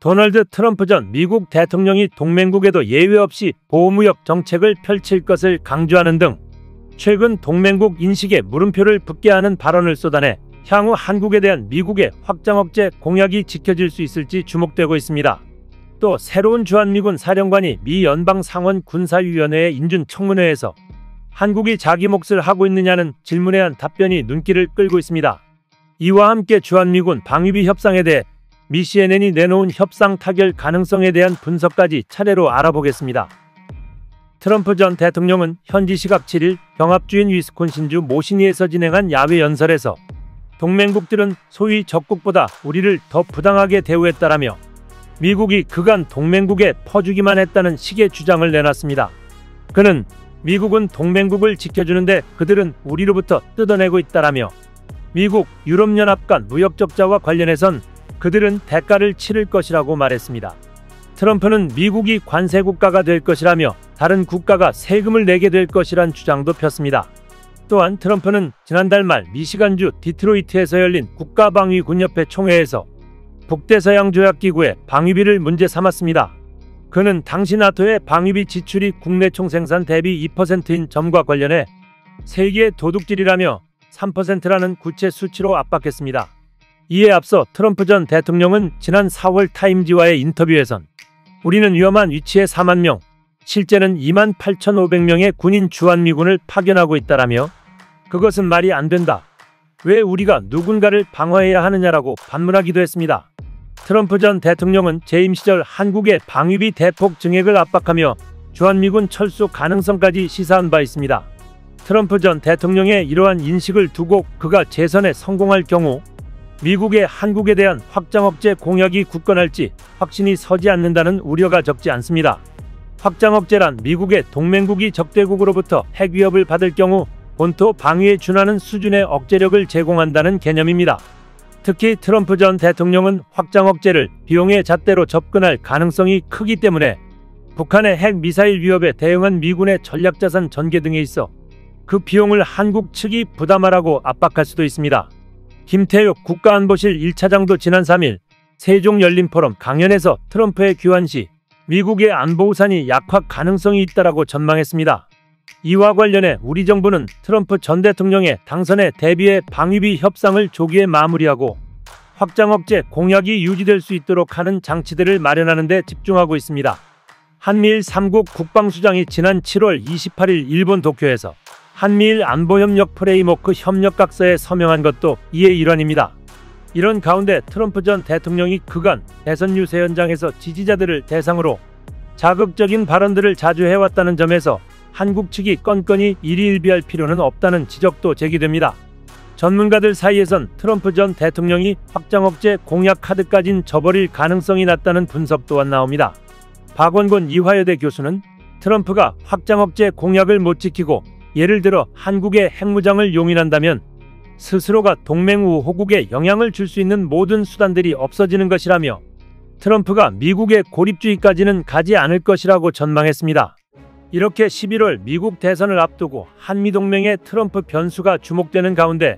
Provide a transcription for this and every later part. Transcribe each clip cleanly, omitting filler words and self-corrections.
도널드 트럼프 전 미국 대통령이 동맹국에도 예외 없이 보호무역 정책을 펼칠 것을 강조하는 등 최근 동맹국 인식에 물음표를 붙게 하는 발언을 쏟아내 향후 한국에 대한 미국의 확장 억제 공약이 지켜질 수 있을지 주목되고 있습니다. 또 새로운 주한미군 사령관이 미 연방상원군사위원회의 인준청문회에서 한국이 자기 몫을 하고 있느냐는 질문에 한 답변이 눈길을 끌고 있습니다. 이와 함께 주한미군 방위비 협상에 대해 미 CNN이 내놓은 협상 타결 가능성에 대한 분석까지 차례로 알아보겠습니다. 트럼프 전 대통령은 현지 시각 7일 병합주인 위스콘신주 모시니에서 진행한 야외 연설에서 동맹국들은 소위 적국보다 우리를 더 부당하게 대우했다라며 미국이 그간 동맹국에 퍼주기만 했다는 식의 주장을 내놨습니다. 그는 미국은 동맹국을 지켜주는데 그들은 우리로부터 뜯어내고 있다라며 미국, 유럽연합 간 무역 적자와 관련해선 그들은 대가를 치를 것이라고 말했습니다. 트럼프는 미국이 관세 국가가 될 것이라며 다른 국가가 세금을 내게 될 것이란 주장도 폈습니다. 또한 트럼프는 지난달 말 미시간주 디트로이트에서 열린 국가방위군협회 총회에서 북대서양조약기구의 방위비를 문제 삼았습니다. 그는 당시 나토의 방위비 지출이 국내 총생산 대비 2%인 점과 관련해 세계의 도둑질이라며 3%라는 구체 수치로 압박했습니다. 이에 앞서 트럼프 전 대통령은 지난 4월 타임지와의 인터뷰에선 우리는 위험한 위치에 4만 명, 실제는 2만 8,500명의 군인 주한미군을 파견하고 있다라며 그것은 말이 안 된다. 왜 우리가 누군가를 방어해야 하느냐라고 반문하기도 했습니다. 트럼프 전 대통령은 재임 시절 한국의 방위비 대폭 증액을 압박하며 주한미군 철수 가능성까지 시사한 바 있습니다. 트럼프 전 대통령의 이러한 인식을 두고 그가 재선에 성공할 경우 미국의 한국에 대한 확장 억제 공약이 굳건할지 확신이 서지 않는다는 우려가 적지 않습니다. 확장 억제란 미국의 동맹국이 적대국으로부터 핵 위협을 받을 경우 본토 방위에 준하는 수준의 억제력을 제공한다는 개념입니다. 특히 트럼프 전 대통령은 확장 억제를 비용의 잣대로 접근할 가능성이 크기 때문에 북한의 핵 미사일 위협에 대응한 미군의 전략자산 전개 등에 있어 그 비용을 한국 측이 부담하라고 압박할 수도 있습니다. 김태육 국가안보실 1차장도 지난 3일 세종열린포럼 강연에서 트럼프의 귀환 시 미국의 안보 우산이 약화 가능성이 있다라고 전망했습니다. 이와 관련해 우리 정부는 트럼프 전 대통령의 당선에 대비해 방위비 협상을 조기에 마무리하고 확장 억제 공약이 유지될 수 있도록 하는 장치들을 마련하는 데 집중하고 있습니다. 한미일 3국 국방수장이 지난 7월 28일 일본 도쿄에서 한미일 안보협력 프레임워크 협력각서에 서명한 것도 이의 일환입니다. 이런 가운데 트럼프 전 대통령이 그간 대선 유세 현장에서 지지자들을 대상으로 자극적인 발언들을 자주 해왔다는 점에서 한국 측이 건건히 일희일비할 필요는 없다는 지적도 제기됩니다. 전문가들 사이에선 트럼프 전 대통령이 확장 억제 공약 카드까진 저버릴 가능성이 낮다는 분석 또한 나옵니다. 박원곤 이화여대 교수는 트럼프가 확장 억제 공약을 못 지키고 예를 들어 한국의 핵무장을 용인한다면 스스로가 동맹 우호국에 영향을 줄 수 있는 모든 수단들이 없어지는 것이라며 트럼프가 미국의 고립주의까지는 가지 않을 것이라고 전망했습니다. 이렇게 11월 미국 대선을 앞두고 한미동맹의 트럼프 변수가 주목되는 가운데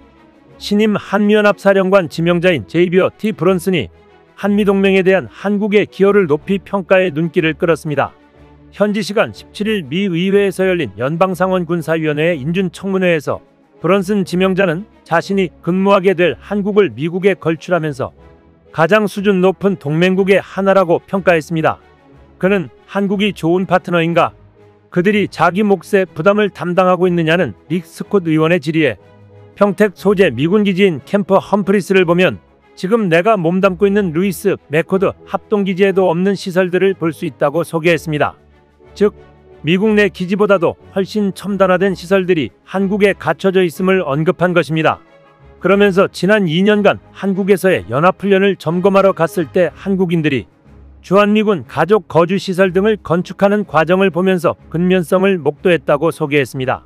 신임 한미연합사령관 지명자인 제이비어 T 브런슨이 한미동맹에 대한 한국의 기여를 높이 평가해 눈길을 끌었습니다. 현지 시간 17일 미 의회에서 열린 연방상원군사위원회의 인준청문회에서 브런슨 지명자는 자신이 근무하게 될 한국을 미국에 걸출하면서 가장 수준 높은 동맹국의 하나라고 평가했습니다. 그는 한국이 좋은 파트너인가? 그들이 자기 몫의 부담을 담당하고 있느냐는 릭 스콧 의원의 질의에 평택 소재 미군기지인 캠프 험프리스를 보면 지금 내가 몸담고 있는 루이스 맥코드 합동기지에도 없는 시설들을 볼 수 있다고 소개했습니다. 즉, 미국 내 기지보다도 훨씬 첨단화된 시설들이 한국에 갖춰져 있음을 언급한 것입니다. 그러면서 지난 2년간 한국에서의 연합훈련을 점검하러 갔을 때 한국인들이 주한미군 가족 거주시설 등을 건축하는 과정을 보면서 근면성을 목도했다고 소개했습니다.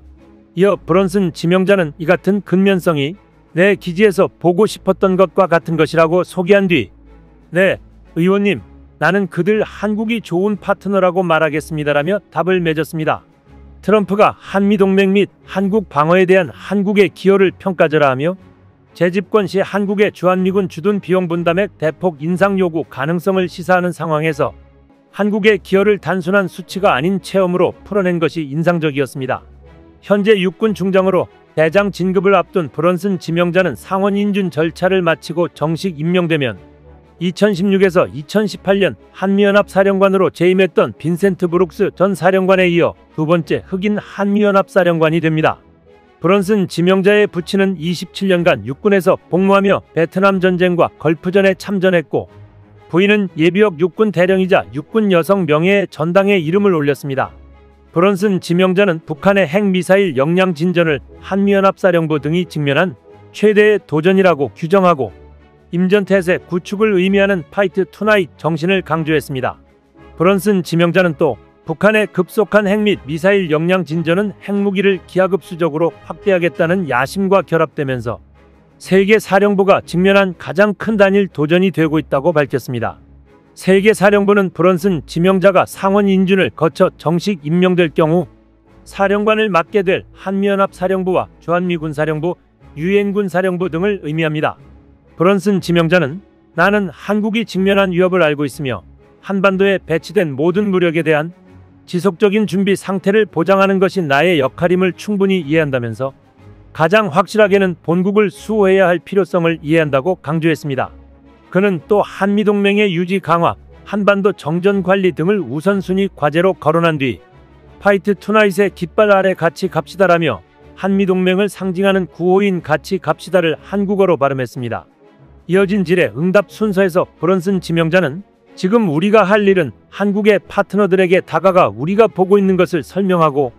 이어 브런슨 지명자는 이 같은 근면성이 내 기지에서 보고 싶었던 것과 같은 것이라고 소개한 뒤 네, 의원님, 나는 그들 한국이 좋은 파트너라고 말하겠습니다라며 답을 맺었습니다. 트럼프가 한미동맹 및 한국 방어에 대한 한국의 기여를 평가절하하며 재집권 시 한국의 주한미군 주둔 비용 분담액 대폭 인상 요구 가능성을 시사하는 상황에서 한국의 기여를 단순한 수치가 아닌 체험으로 풀어낸 것이 인상적이었습니다. 현재 육군 중장으로 대장 진급을 앞둔 브런슨 지명자는 상원 인준 절차를 마치고 정식 임명되면 2016에서 2018년 한미연합 사령관으로 재임했던 빈센트 브룩스 전 사령관에 이어 두 번째 흑인 한미연합 사령관이 됩니다. 브런슨 지명자의 부친은 27년간 육군에서 복무하며 베트남 전쟁과 걸프전에 참전했고, 부인은 예비역 육군 대령이자 육군 여성 명예의 전당에 이름을 올렸습니다. 브런슨 지명자는 북한의 핵미사일 역량 진전을 한미연합사령부 등이 직면한 최대의 도전이라고 규정하고 임전태세 구축을 의미하는 파이트 투나잇 정신을 강조했습니다. 브런슨 지명자는 또 북한의 급속한 핵 및 미사일 역량 진전은 핵무기를 기하급수적으로 확대하겠다는 야심과 결합되면서 세계사령부가 직면한 가장 큰 단일 도전이 되고 있다고 밝혔습니다. 세계사령부는 브런슨 지명자가 상원 인준을 거쳐 정식 임명될 경우 사령관을 맡게 될 한미연합 사령부와 주한미군 사령부, 유엔군 사령부 등을 의미합니다. 브런슨 지명자는 나는 한국이 직면한 위협을 알고 있으며 한반도에 배치된 모든 무력에 대한 지속적인 준비 상태를 보장하는 것이 나의 역할임을 충분히 이해한다면서 가장 확실하게는 본국을 수호해야 할 필요성을 이해한다고 강조했습니다. 그는 또 한미동맹의 유지 강화, 한반도 정전 관리 등을 우선순위 과제로 거론한 뒤 파이트 투나잇의 깃발 아래 같이 갑시다라며 한미동맹을 상징하는 구호인 같이 갑시다를 한국어로 발음했습니다. 이어진 질의 응답 순서에서 브런슨 지명자는 지금 우리가 할 일은 한국의 파트너들에게 다가가 우리가 보고 있는 것을 설명하고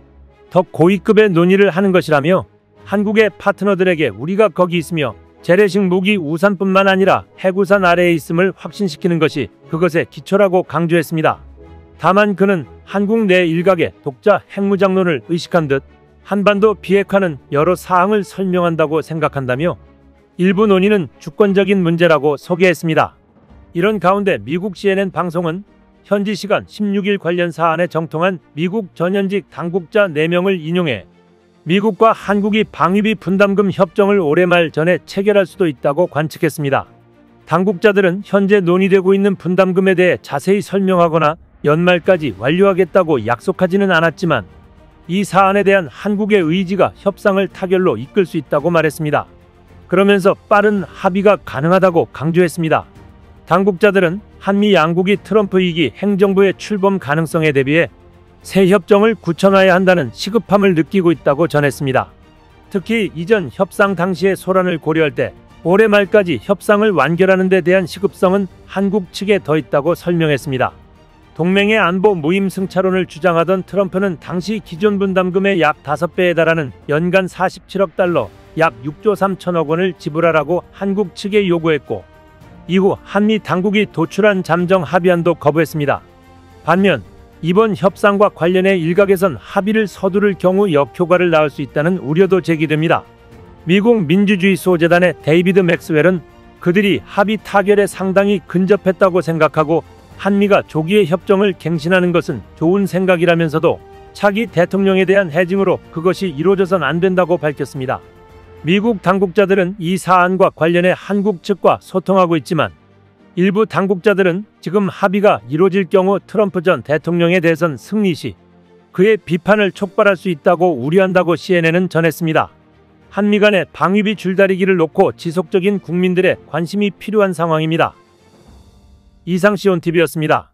더 고위급의 논의를 하는 것이라며 한국의 파트너들에게 우리가 거기 있으며 재래식 무기 우산뿐만 아니라 핵우산 아래에 있음을 확신시키는 것이 그것의 기초라고 강조했습니다. 다만 그는 한국 내 일각의 독자 핵무장론을 의식한 듯 한반도 비핵화는 여러 사항을 설명한다고 생각한다며 일부 논의는 주권적인 문제라고 소개했습니다. 이런 가운데 미국 CNN 방송은 현지 시간 16일 관련 사안에 정통한 미국 전현직 당국자 4명을 인용해 미국과 한국이 방위비 분담금 협정을 올해 말 전에 체결할 수도 있다고 관측했습니다. 당국자들은 현재 논의되고 있는 분담금에 대해 자세히 설명하거나 연말까지 완료하겠다고 약속하지는 않았지만 이 사안에 대한 한국의 의지가 협상을 타결로 이끌 수 있다고 말했습니다. 그러면서 빠른 합의가 가능하다고 강조했습니다. 당국자들은 한미 양국이 트럼프 2기 행정부의 출범 가능성에 대비해 새 협정을 굳혀놔야 한다는 시급함을 느끼고 있다고 전했습니다. 특히 이전 협상 당시의 소란을 고려할 때 올해 말까지 협상을 완결하는 데 대한 시급성은 한국 측에 더 있다고 설명했습니다. 동맹의 안보 무임승차론을 주장하던 트럼프는 당시 기존 분담금의 약 5배에 달하는 연간 47억 달러, 약 6조 3천억 원을 지불하라고 한국 측에 요구했고, 이후 한미 당국이 도출한 잠정 합의안도 거부했습니다. 반면 이번 협상과 관련해 일각에선 합의를 서두를 경우 역효과를 낳을 수 있다는 우려도 제기됩니다. 미국 민주주의 소재단의 데이비드 맥스웰은 그들이 합의 타결에 상당히 근접했다고 생각하고 한미가 조기에 협정을 갱신하는 것은 좋은 생각이라면서도 차기 대통령에 대한 해징으로 그것이 이루어져선 안 된다고 밝혔습니다. 미국 당국자들은 이 사안과 관련해 한국 측과 소통하고 있지만 일부 당국자들은 지금 합의가 이루어질 경우 트럼프 전 대통령에 대해선 승리 시 그의 비판을 촉발할 수 있다고 우려한다고 CNN은 전했습니다. 한미 간의 방위비 줄다리기를 놓고 지속적인 국민들의 관심이 필요한 상황입니다. 이상 시온TV였습니다.